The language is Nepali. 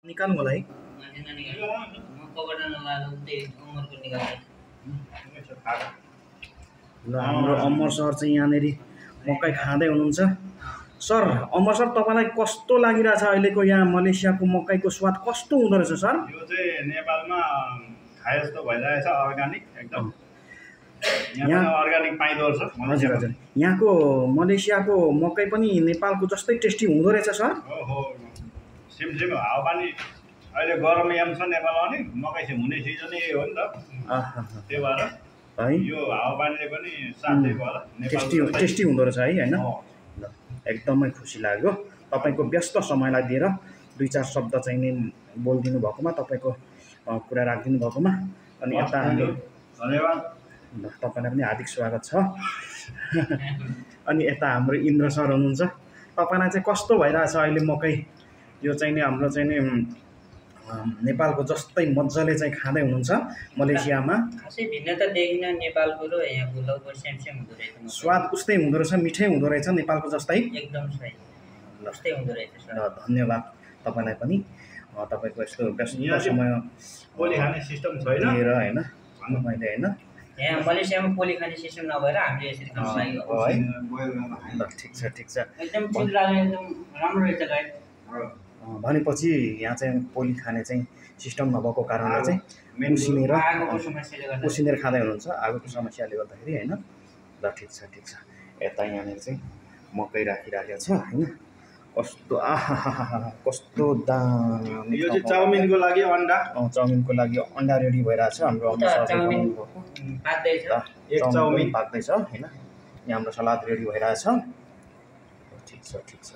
निकाल्नु होला है। ल हाम्रो अमर सर चाहिँ यहाँनिर मकै खाँदै हुनुहुन्छ। सर, अमर सर तपाईँलाई कस्तो लागिरहेछ अहिलेको यहाँ मलेसियाको मकैको स्वाद कस्तो हुँदो रहेछ सर? यो चाहिँ नेपालमा खाए जस्तो भइरहेछ, अर्ग्यानिक एकदम। यहाँ अर्ग्यानिक पाइँदो रहेछ। हजुर हजुर, यहाँको मलेसियाको मकै पनि नेपालको जस्तै टेस्टी हुँदो रहेछ सर? ओहो, सेम सेम हावापानी अहिले गरम याम छ नेपालमा नि, मकै चाहिँ हुने सिजनै हो नि त। त्यही भएर है यो हावापानीले पनि साथै भएर टेस्टी हुँदो रहेछ है, होइन? एकदमै खुसी लाग्यो तपाईँको व्यस्त समयलाई दिएर 2-4 शब्द चाहिँ नि बोलिदिनु भएकोमा, तपाईँको कुरा राखिदिनु भएकोमा। अनि यता धन्यवाद, तपाईँलाई पनि हार्दिक स्वागत छ। अनि यता हाम्रो इन्द्र सर हुनुहुन्छ। तपाईँलाई चाहिँ कस्तो भइरहेछ अहिले मकै? यो चाहिँ नि हाम्रो चाहिँ नि नेपालको जस्तै मजाले चाहिँ खाँदै हुनुहुन्छ मलेसियामा? खासै भिन्नता देखिन नेपालको र यहाँको लगभग सेम सेम हुँदो रहेछ। स्वाद उस्तै हुँदो रहेछ, मिठै हुँदो रहेछ नेपालको जस्तै? एकदम सही, उस्तै हुँदो रहेछ सर। धन्यवाद तपाईँलाई पनि, तपाईँको यस्तो व्यस्त समय पोली खाने सिस्टम छैन दिएर, होइन भन्नु मैले, होइन? यहाँ मलेसियामा पोली खाने सिस्टम नभएर हामीले यसरी खान लाग्यो है। ल ठिक छ ठिक छ, एकदम चिल लाग्यो, एकदम राम्रो रहेछ गाई। भनेपछि यहाँ चाहिँ पोली खाने चाहिँ सिस्टम नभएको कारणले चाहिँ उसिनेर खाँदै हुनुहुन्छ आगोको समस्याले गर्दाखेरि, होइन? ल ठिक छ ठिक छ। यता यहाँनिर चाहिँ मकै राखिराखेको छ, होइन? कस्तो कस्तो दाम। यो चाहिँ चाउमिनको लागि अन्डा, चाउमिनको लागि अन्डा रेडी भइरहेछ। हाम्रो चाउमिन पाक्दैछ, एक चाउमिन पाक्दैछ, होइन? यहाँ हाम्रो सलाद रेडी भइरहेछ। ठिक छ ठिक छ।